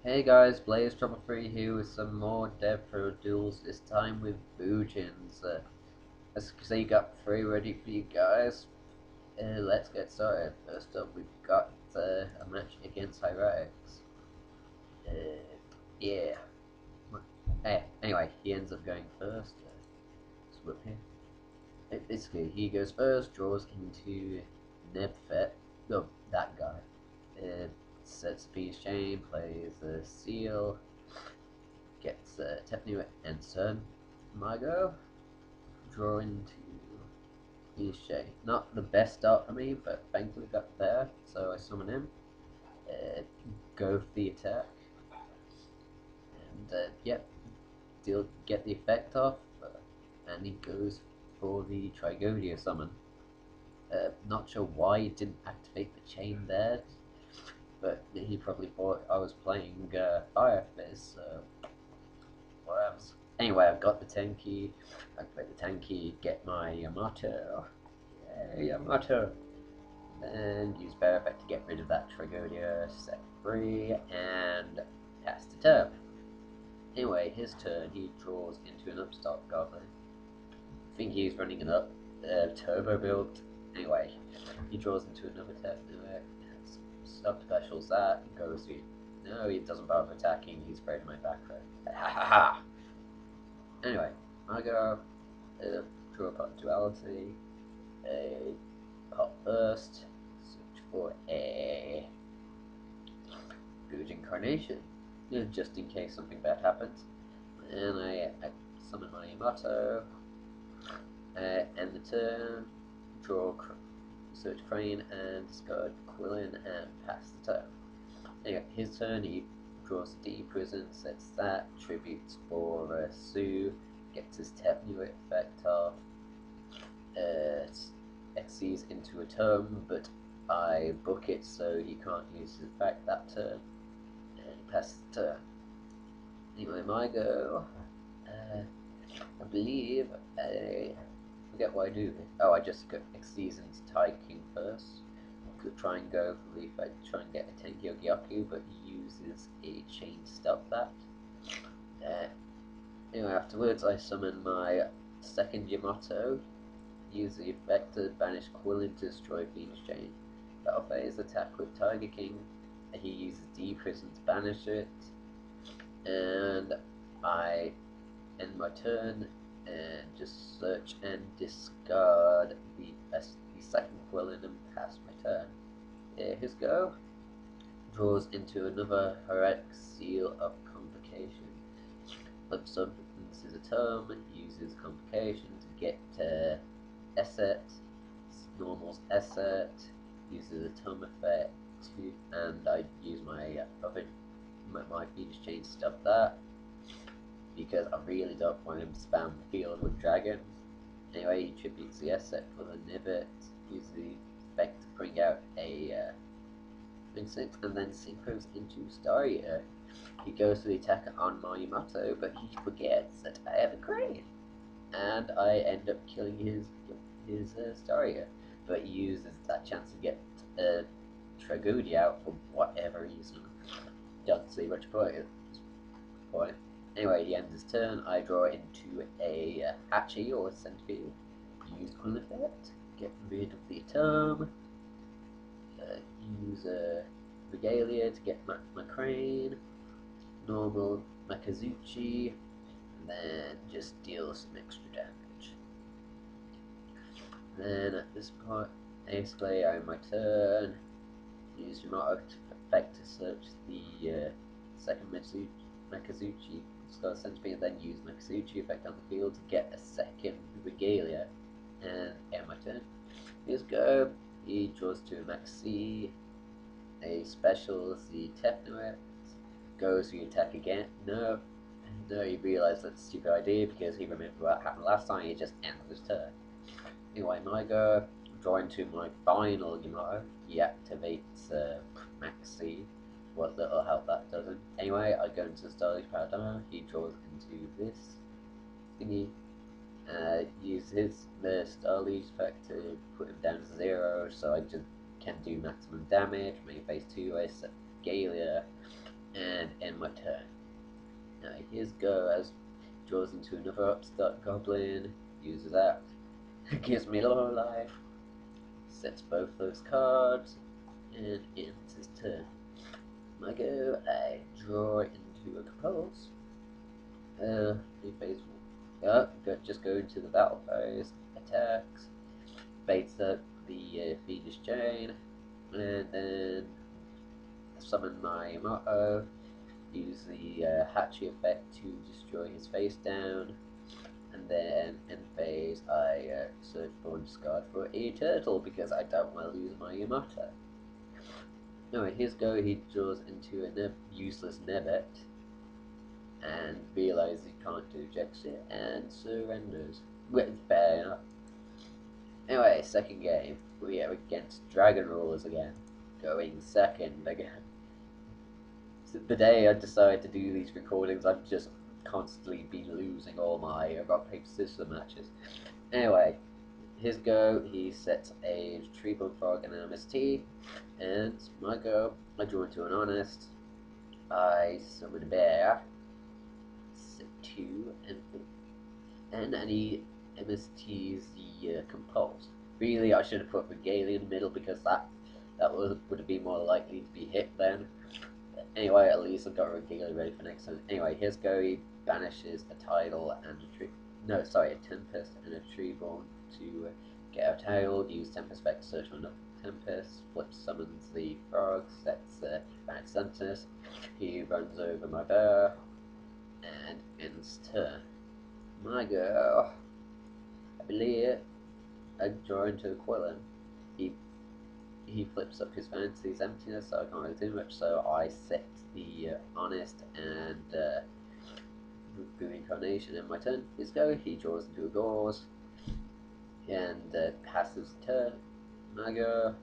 Hey guys, Blaze Trouble Free here with some more Devpro duels, this time with Bujins. As you can see, got 3 ready for you guys. Let's get started. First up, we've got a match against Hyrax. Yeah. Anyway, he ends up going first. Swoop here. Basically, he goes first, draws into Nebfet. No, that guy. Sets a piece chain, plays a seal, gets Tepnu and Sun. My go. Draw into piece chain. Not the best start for me, but thankfully got there, so I summon him. Go for the attack. And yep, get the effect off. And he goes for the Trigodia summon. Not sure why he didn't activate the chain there, but he probably thought I was playing Fire Fizz, so whatever. Anyway, I've got the Tenki, activate the Tenki, get my Yamato. Yay, Yamato! Then use Bear Effect to get rid of that Trigodia, set free, and pass the turn. Anyway, his turn, he draws into an Upstart Goblin. I think he's running an turbo build. Anyway, he draws into another Tefnuit, sub specials that, goes to. No, he doesn't bother attacking, he's afraid of my back row. Ha ha ha! Anyway, I go, draw a pot duality, a pot burst, search for a good incarnation, just in case something bad happens. And I summon my Yamato, end the turn, draw search Crane and discard Quillin and pass the turn. Anyway, his turn, he draws D prison, sets that, tributes for Sue, gets his Tepnuit effect off, exceeds into a turn, but I book it so he can't use his effect that turn, and he passes the turn. Anyway, my go. I believe forget what I do. Oh, I just got exceeds into Tide King first. Could try and go for the effect, try and get a Tenki or Gyaku, but he uses a chain to stop that. Anyway, afterwards I summon my second Yamato, use the effect to banish Quillin to destroy Phoenix Chain. Battle phase, attack with Tiger King, and he uses D Prison to banish it, and I end my turn and just search and discard the second Quillin and pass my turn. His go. Draws into another Heretic Seal of Complication. Flip substance is a term, uses Complication to get Esset, normal's Esset, uses a Tome effect, and I use my my Phoenix Chain to stop that, because I really don't want him to spam the field with dragons. Anyway, he tributes the Esset for the Nibbit, uses the effect to bring out a Vincent, and then synchros into Star Eater. He goes to the attack on my Yamato, but he forgets that I have a Crane, and I end up killing his Star Eater. But he uses that chance to get Tragodia out for whatever reason. Don't see much point at this point. Anyway, he ends his turn. I draw into a Hachi or a Centipede. Use Quill effect, get rid of the term. Use a Regalia to get my Crane. Normal Makazuchi, and then just deal some extra damage. Then at this point, basically, I my turn. Use Yamato effect to search the second Makazuchi. Discard Centipede, and then use Makazuchi effect on the field to get a second Regalia, and end my turn. Here's go. He draws to a Maxi. A special is the Tefnuit. Goes to attack again. No, he realised that's a stupid idea because he remembered what happened last time. He just ends his turn. Anyway, my go. Draw into my final Yamato. He activates Maxi. What little help that doesn't. Anyway, I go into Starlight Paradise. He draws into this thingy. Uses the Starlight effect to put him down to 0, so I just can do maximum damage. Main phase 2, I set Galia, and end my his go as draws into another upstart goblin, uses that, gives me low life, sets both those cards, and ends his turn. My go, I draw into a compulse. Just go into the battle phase, attacks, baits up the Fiendish Chain, and then summon my Ygopro, use the Hatchy effect to destroy his face down, and then in phase I search for and discard for a turtle because I don't want to lose my Ygopro. No, his go, he draws into a useless Nebet and realizes he can't do jack shit and surrenders. Well, fair enough. Anyway, second game, we are against Dragon Rulers again, going second again. So the day I decided to do these recordings, I've just constantly been losing all my rock paper scissors matches. Anyway, his go, he sets a Treble Frog and an MST, and my go, I draw into an Honest, I summon a bear, set 2, and any MSTs the Compulse. Really, I should have put Regalia in the middle because that would have been more likely to be hit then. Anyway, at least I've got Regalia ready for next time. Anyway, his go, he banishes a Tidal and a Tempest and a Treeborn to get out a title, use Tempest back to search for another Tempest, flip summons the frog, sets Banish Sentinels, he runs over my bear, and ends turn. My go, I believe I draw into a Quillen. He flips up his Fantasy's Emptiness, so I can't really do much, so I set the Honest and Reincarnation in my turn. His go, he draws into a Gauze, and passes the turn. My go,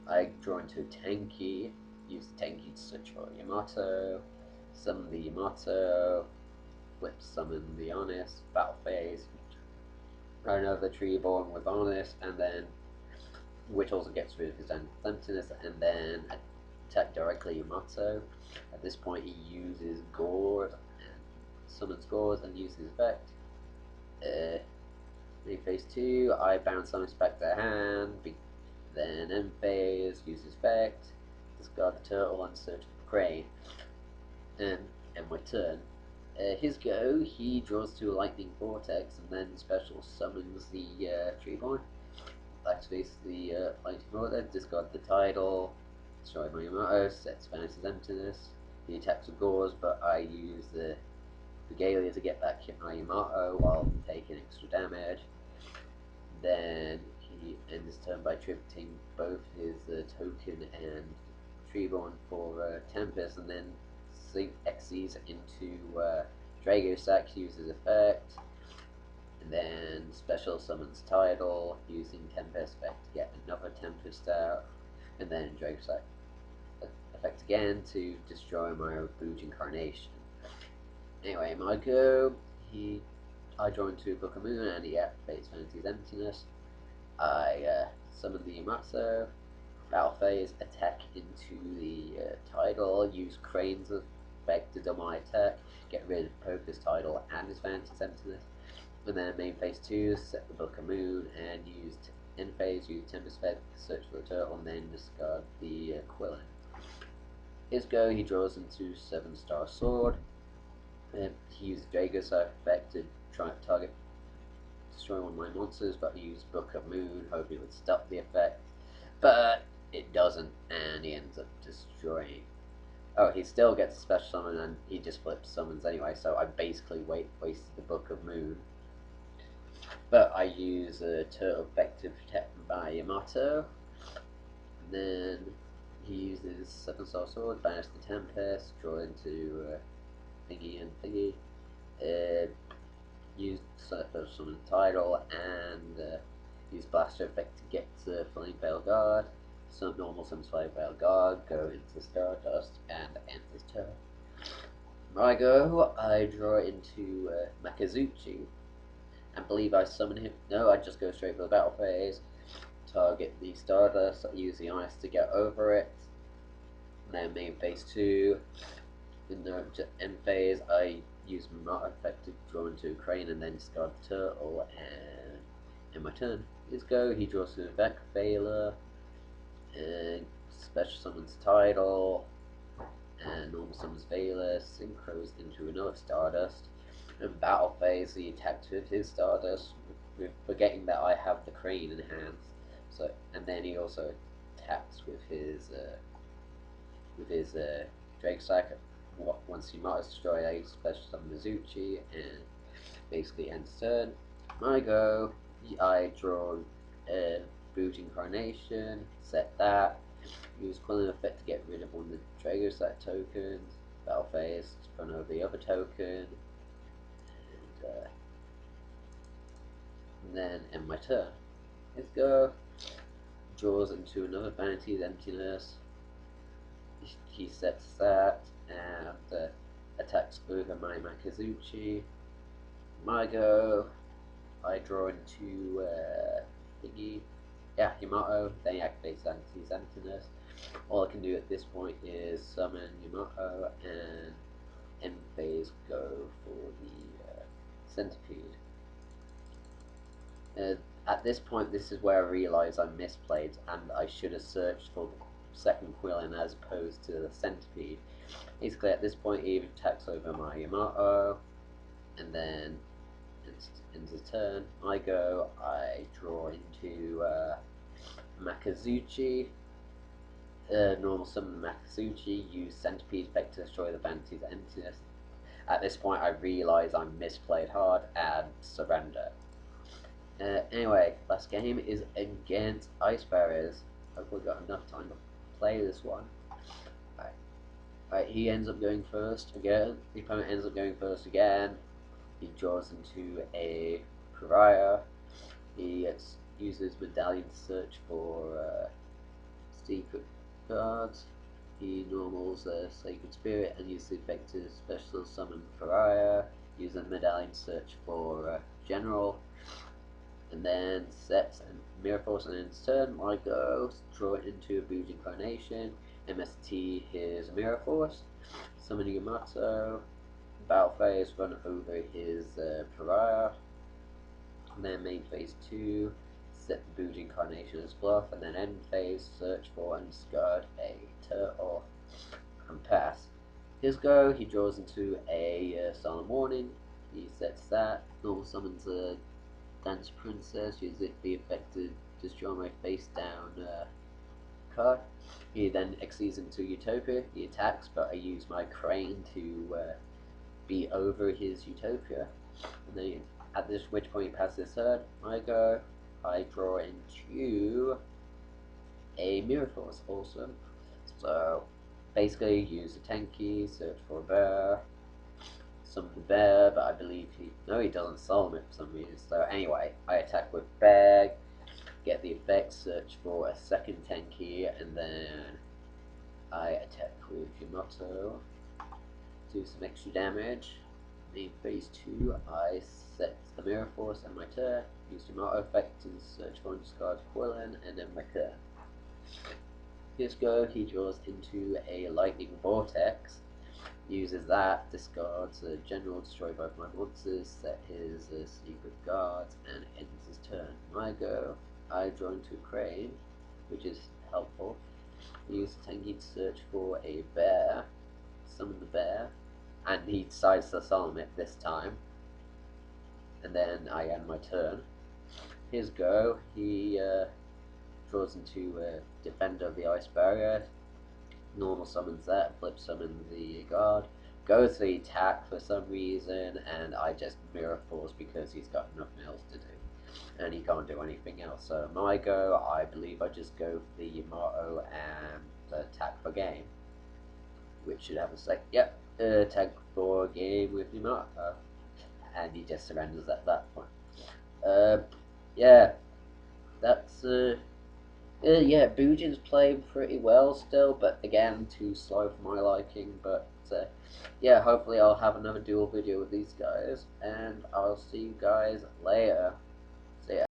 I draw into a Tenki, use the Tenki to search for Ygopro, summon the Ygopro, flip summon the Honest, battle phase, run over Treeborn with Honest, and then which also gets rid of his emptiness, and then attack directly Ygopro. At this point he uses Gourd, and summons Gourd and uses his effect. In phase 2, I bounce Honest back to hand, then end phase, use his effect, discard the turtle and search for Crane, and end my turn. His go, he draws to a Lightning Vortex and then special summons the Treeborn. Activates the Lightning Vortex, discard the Tidal, destroy my Ygopro, sets Vanish's Emptiness. He attacks with Gauze, but I use the Regalia to get back hit my Ygopro while taking extra damage. Then he ends his turn by tributing both his token and Treeborn for Tempest, and then Xyz into Dragosack, uses effect, and then special summons Tidal using Tempest effect to get another Tempest out, and then Dragosack effect again to destroy my Bujin Carnation. Anyway, my go, I draw into Book of Moon and he activates Fantasy's Emptiness. I summon the Ygopro, battle phase, attack into the Tidal, use Crane's effect to double my attack, get rid of Poker's Tidal and his Fantasy's Emptiness. And then main phase 2, set the Book of Moon and use end phase, use Tempest effect, search for the turtle, and then discard the Quillen. His go, he draws into 7-star sword. He uses Dragosack effect to try to target destroy one of my monsters, but he used Book of Moon, hoping it would stop the effect, but it doesn't, and he ends up destroying. Oh, he still gets a special summon, and he just flips summons anyway, so I basically wasted the Book of Moon. But I use a turtle effect to protect my Ygopro. Then he uses 7-star sword, banish the Tempest, draw into thingy and thingy. Use special summon Tidal and use blaster effect to get Flame Veil Guard. Some normal summons Flame Veil Guard, go into Stardust and end his turn. My go, I draw into Makazuchi. I believe I summon him. No, I just go straight for the battle phase. Target the Stardust, use the Ice to get over it. And then main phase 2, in the end phase, I use my Yamato effect to draw into a crane and then discard the turtle, and in my turn, his go, he draws an effect, Failure, and special summons Tidal, and normal summons Valor, synchros into another Stardust. In battle phase, he attacks with his Stardust, forgetting that I have the crane in hand. So, and then he also attacks with his Drake Sack. Once he might destroy a special summon Mizuchi, and basically ends turn. I go. I draw a Bujin Carnation, set that. Use Quilling Effect to get rid of one of the Drago Sack tokens. Battle phase to run over the other token. And then end my turn. Let's go. Draws into another Vanity's Emptiness. He sets that and attacks over my Makazuchi. My go. I draw into thingy. Yeah, Yamato. Then he activates Vanity's Emptiness. All I can do at this point is summon Yamato and end phase go for the Centipede. At this point, this is where I realise I misplayed and I should have searched for the second Quillen as opposed to the Centipede. Basically, at this point, he attacks over my Yamato, and then ends his turn. I go, I draw into Makazuchi. Normal summon Makazuchi, use Centipede effect to destroy the Vanity's Emptiness. At this point, I realise I misplayed hard and surrender. Anyway, last game is against Ice Barriers. Hopefully got enough time to play this one. Right, he ends up going first again. The opponent ends up going first again. He draws into a Pariah. He uses Medallion to search for secret cards. He normals Sacred Spirit and uses the effect to special summon Pariah. Uses Medallion to search for General. And then sets and Mirror Force, and in its turn, I go, draw it into a Bujin Carnation, MST his Mirror Force, summon Yamato, battle phase, run over his Pariah, and then main phase 2, set the Bujin Carnation as bluff, and then end phase, search for and discard a turtle, and pass. His go, he draws into a Solemn Warning, he sets that, normal summons a Dance Princess, use it the effect to destroy my face down card. He then exceeds into Utopia, he attacks, but I use my crane to beat over his Utopia. And then at this which point he passes his turn, I go, I draw into a Mirror Force, awesome. So basically use a Tenki, search for a bear, summon the bear, but I believe he doesn't summon it for some reason. So anyway, I attack with Bag, get the effect, search for a second Tenki, and then I attack with Yamato, do some extra damage. In phase 2, I set the Mirror Force and my turn, use Yamato effect to search for and discard Quillen, and then my turn. His go, he draws into a Lightning Vortex. Uses that, discards a General, destroy both my monsters, set his secret guards, and ends his turn. My go, I draw into a crane, which is helpful. Use Tenki to search for a bear, summon the bear, and he decides to summon it this time. And then I end my turn. His go, he draws into a Defender of the Ice Barrier, normal summons that, flip summon the guard, goes to the attack for some reason, and I just Mirror Force because he's got nothing else to do, and he can't do anything else. So my go, I believe I just go for the Yamato and attack for game, which should have a sec. Yep, attack for game with Yamato, and he just surrenders at that point. Yeah, that's yeah, Bujin's playing pretty well still, but again, too slow for my liking. But yeah, hopefully I'll have another duel video with these guys, and I'll see you guys later. See ya.